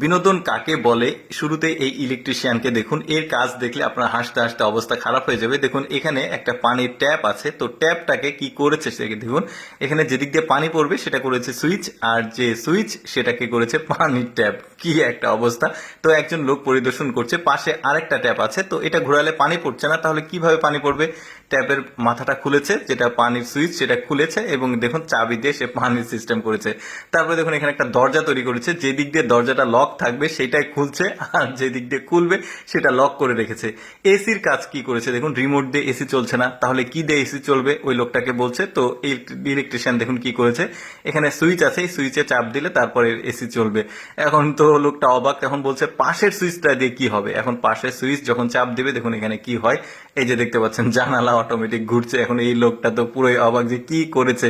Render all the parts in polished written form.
বিনোদন কাকে বলে শুরুতে এই ইলেকট্রিশিয়ানকে দেখুন, এর কাজ দেখলে আপনার হাসতে হাসতে অবস্থা খারাপ হয়ে যাবে। দেখুন এখানে একটা পানির ট্যাপ আছে, তো ট্যাপটাকে কি করেছে সেটাকে দেখুন। এখানে যেদিক দিয়ে পানি পড়বে সেটা করেছে সুইচ, আর যে সুইচ সেটাকে করেছে পানির ট্যাপ। কি একটা অবস্থা! তো একজন লোক পরিদর্শন করছে, পাশে আরেকটা ট্যাপ আছে, তো এটা ঘোরালে পানি পড়ছে না, তাহলে কিভাবে পানি পড়বে? ট্যাপের মাথাটা খুলেছে, যেটা পানির সুইচ সেটা খুলেছে এবং দেখুন চাবি দিয়ে সে পানির সিস্টেম করেছে। তারপরে দেখুন এখানে একটা দরজা তৈরি করেছে, যে দিক দিয়ে দরজাটা লক থাকবে সেটাই খুলছে, আর যে দিক দিয়ে খুলবে সেটা লক করে রেখেছে। এসির কাজ কি করেছে দেখুন, রিমোট দিয়ে এসি চলছে না, তাহলে কি দিয়ে এসি চলবে ওই লোকটাকে বলছে। তো এই ইলেকট্রিশিয়ান দেখুন কি করেছে, এখানে সুইচ আছে, এই সুইচে চাপ দিলে তারপরে এসি চলবে। এখন তো লোকটা অবাক, তখন বলছে পাশের সুইচটা দিয়ে কি হবে। এখন পাশের সুইচ যখন চাপ দিবে দেখুন এখানে কি হয়, এই যে দেখতে পাচ্ছেন জানালা অটোমেটিক ঘুরছে। এখন এই লোকটা তো পুরোই অবাক যে কি করেছে।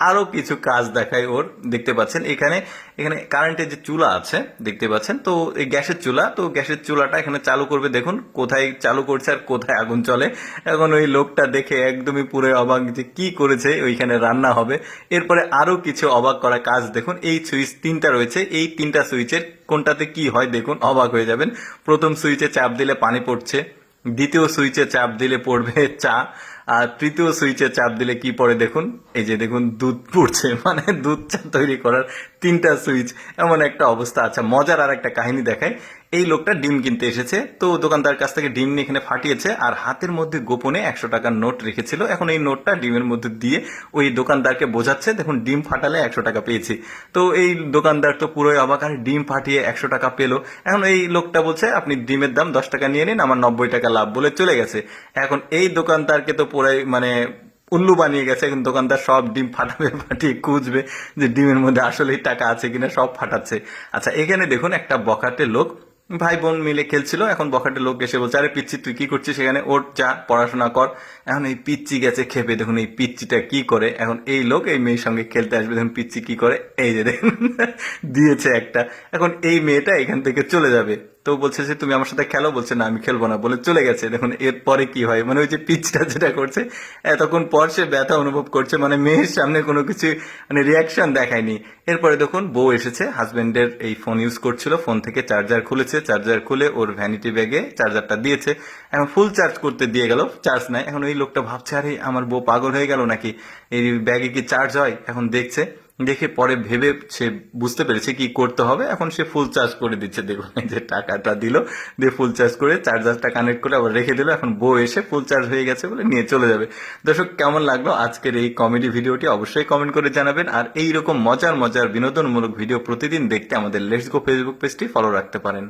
আরো কিছু কাজ দেখায় ওর, দেখতে পাচ্ছেন এখানে এখানে কারেন্টের যে চুলা আছে দেখতে পাচ্ছেন, তো এই গ্যাসের চুলা, তো গ্যাসের চুলাটা এখানে চালু করবে, দেখুন কোথায় চালু করছে আর কোথায় আগুন চলে। এখন ওই লোকটা দেখে একদমই পুরো অবাক যে কি করেছে, ওইখানে রান্না হবে। এরপরে আরো কিছু অবাক করা কাজ দেখুন, এই সুইচ তিনটা রয়েছে, এই তিনটা সুইচের কোনটাতে কি হয় দেখুন, অবাক হয়ে যাবেন। প্রথম সুইচে চাপ দিলে পানি পড়ছে, দ্বিতীয় সুইচে চাপ দিলে পড়বে চা, আর তৃতীয় সুইচে চাপ দিলে কি পড়ে দেখুন, এই যে দেখুন দুধ পড়ছে। মানে দুধ চা তৈরি করার তিনটা সুইচ, এমন একটা অবস্থা। আচ্ছা, মজার আর একটা কাহিনী দেখায়। এই লোকটা ডিম কিনতে এসেছে, তো দোকানদার কাছ থেকে ডিম নিয়ে এখানে ফাটিয়েছে, আর হাতের মধ্যে গোপনে 100 টাকার নোট রেখেছিল। এখন এই নোটটা ডিমের মধ্যে দিয়ে ওই দোকানদারকে বোঝাচ্ছে, দেখুন ডিম ফাটালে 100 টাকা পেয়েছি। তো এই দোকানদার তো পুরোই অবাক, আর ডিম ফাটিয়ে 100 টাকা পেলো। এখন এই লোকটা বলছে আপনি ডিমের দাম 10 টাকা নিয়ে নিন, আমার 90 টাকা লাভ, বলে চলে গেছে। এখন এই দোকানদারকে তো পুরাই মানে উল্লু বানিয়ে গেছে। এখন দোকানদার সব ডিম ফাটাবে, ফাটিয়ে খুঁজবে যে ডিমের মধ্যে আসলেই টাকা আছে কিনা, সব ফাটাচ্ছে। আচ্ছা, এখানে দেখুন একটা বখাটে লোক, ভাই বোন মিলে খেলছিল। এখন বখাটে লোক এসে বলছে, আরে পিচ্ছি তুই কি করছিস এখানে, ওর যা পড়াশোনা কর। এখন এই পিচ্ছি গেছে খেপে, দেখুন এই পিচ্ছিটা কি করে। এখন এই লোক এই মেয়ের সঙ্গে খেলতে আসবে, দেখুন পিচ্ছি কি করে, এই যে দেখুন দিয়েছে একটা। এখন এই মেয়েটা এখান থেকে চলে যাবে, তো বলছে যে তুমি আমার সাথে খেলো, বলছে না আমি খেলবো না, বলে চলে গেছে। দেখুন এরপরে কি হয়, মানে ওই যে পিচটা যেটা করছে এতক্ষণ পর সে ব্যথা অনুভব করছে, মানে মেয়ের সামনে কোনো কিছু মানে রিয়াকশন দেখায়নি। এরপরে দেখুন বউ এসেছে, হাজবেন্ডের এই ফোন ইউজ করছিল, ফোন থেকে চার্জার খুলেছে, চার্জার খুলে ওর ভ্যানিটি ব্যাগে চার্জারটা দিয়েছে। এখন ফুল চার্জ করতে দিয়ে গেল, চার্জ নাই। এখন এই লোকটা ভাবছে আরে আমার বউ পাগল হয়ে গেল নাকি, এই ব্যাগে কি চার্জ হয়। এখন দেখছে, দেখে পরে ভেবে সে বুঝতে পেরেছে কি করতে হবে। এখন সে ফুল চার্জ করে দিচ্ছে, দেখুন এই যে টাকাটা দিল, দিয়ে ফুল চার্জ করে চার্জারটা কানেক্ট করে আবার রেখে দিল। এখন বউ এসে ফুল চার্জ হয়ে গেছে বলে নিয়ে চলে যাবে। দর্শক, কেমন লাগলো আজকের এই কমেডি ভিডিওটি অবশ্যই কমেন্ট করে জানাবেন। আর এইরকম মজার মজার বিনোদনমূলক ভিডিও প্রতিদিন দেখতে আমাদের লেটস গো ফেসবুক পেজটি ফলো রাখতে পারেন।